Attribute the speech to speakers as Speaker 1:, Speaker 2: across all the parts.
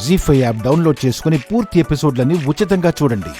Speaker 1: జీ5 app download చేసుకుని పూర్తి ఎపిసోడ్లని ఉచితంగా చూడండి.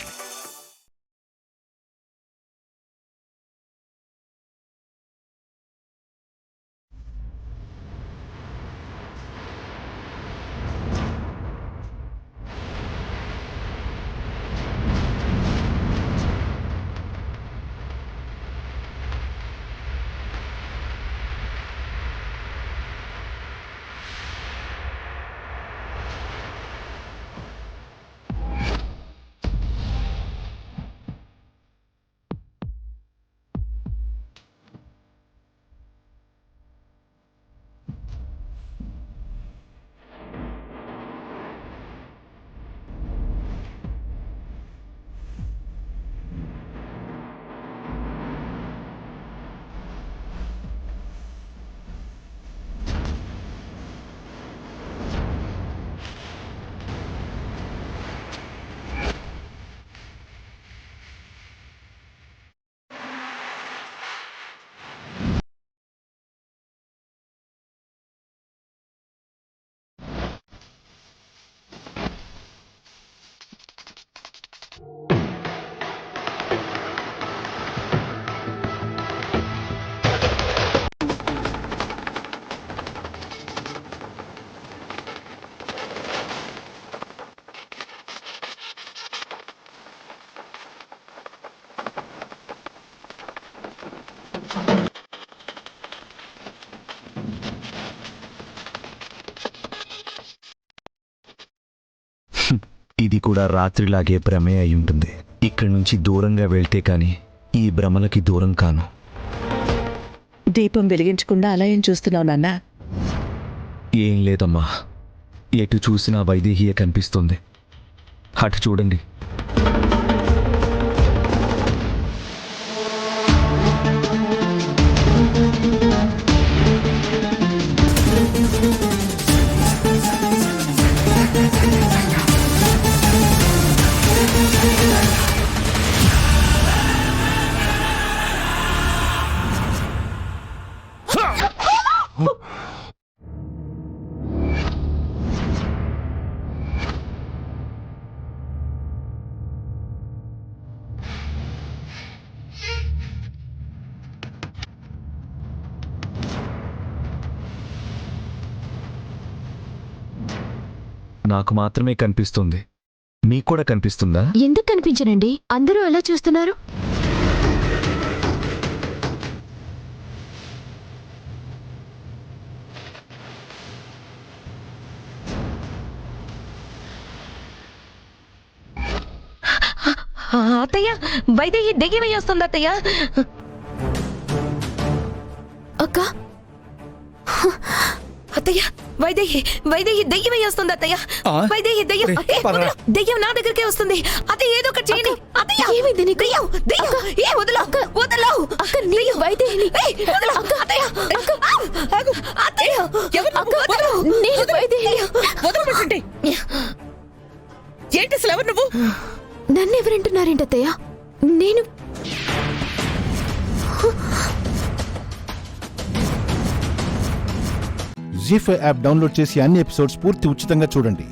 Speaker 2: ఇది కూడా రాత్రిలాగే భ్రమే అయి ఉంటుంది. ఇక్కడి నుంచి దూరంగా వెళ్తే కానీ ఈ భ్రమలకి దూరం కాను.
Speaker 3: దీపం వెలిగించకుండా అలా ఏం చూస్తున్నావు నాన్న?
Speaker 2: ఏం లేదమ్మా, ఎటు చూసినా వైదేహియే కనిపిస్తుంది. అటు చూడండి. నాకు మాత్రమే కనిపిస్తుంది. మీకు కూడా కనిపిస్తుందా?
Speaker 4: ఎందుకు కనిపించనండి? అందరూ ఎలా చూస్తున్నారు?
Speaker 3: అత్తయ్య, వైదేహి దెయ్యమై వస్తుంది అత్తయ్య.
Speaker 4: అక్క,
Speaker 3: అత్తయ్య, వైదేహి దెయ్యమై వస్తుంది అత్తయ్య. వైదేహి దెయ్యం. దెయ్యం నా దగ్గరికే వస్తుంది. అత్తయ్య, ఏదో ఒకటి చేయండి. అత్తయ్య,
Speaker 4: ఏమైంది నీకు?
Speaker 3: దెయ్యం. ఏ వదలు వదలవు.
Speaker 4: అక్క, నేను వైదేహిని.
Speaker 3: అత్తయ్య, అత్తయ్య,
Speaker 4: నేను వైదేహిని.
Speaker 3: వదలమంటుంటే ఏంటి అసలు? ఎవరు నువ్వు?
Speaker 4: నన్నెవరంటున్నారేంటత్తయ్య? నేను
Speaker 1: జీ5 యాప్ డౌన్లోడ్ చేసి అన్ని ఎపిసోడ్స్ పూర్తి ఉచితంగా చూడండి.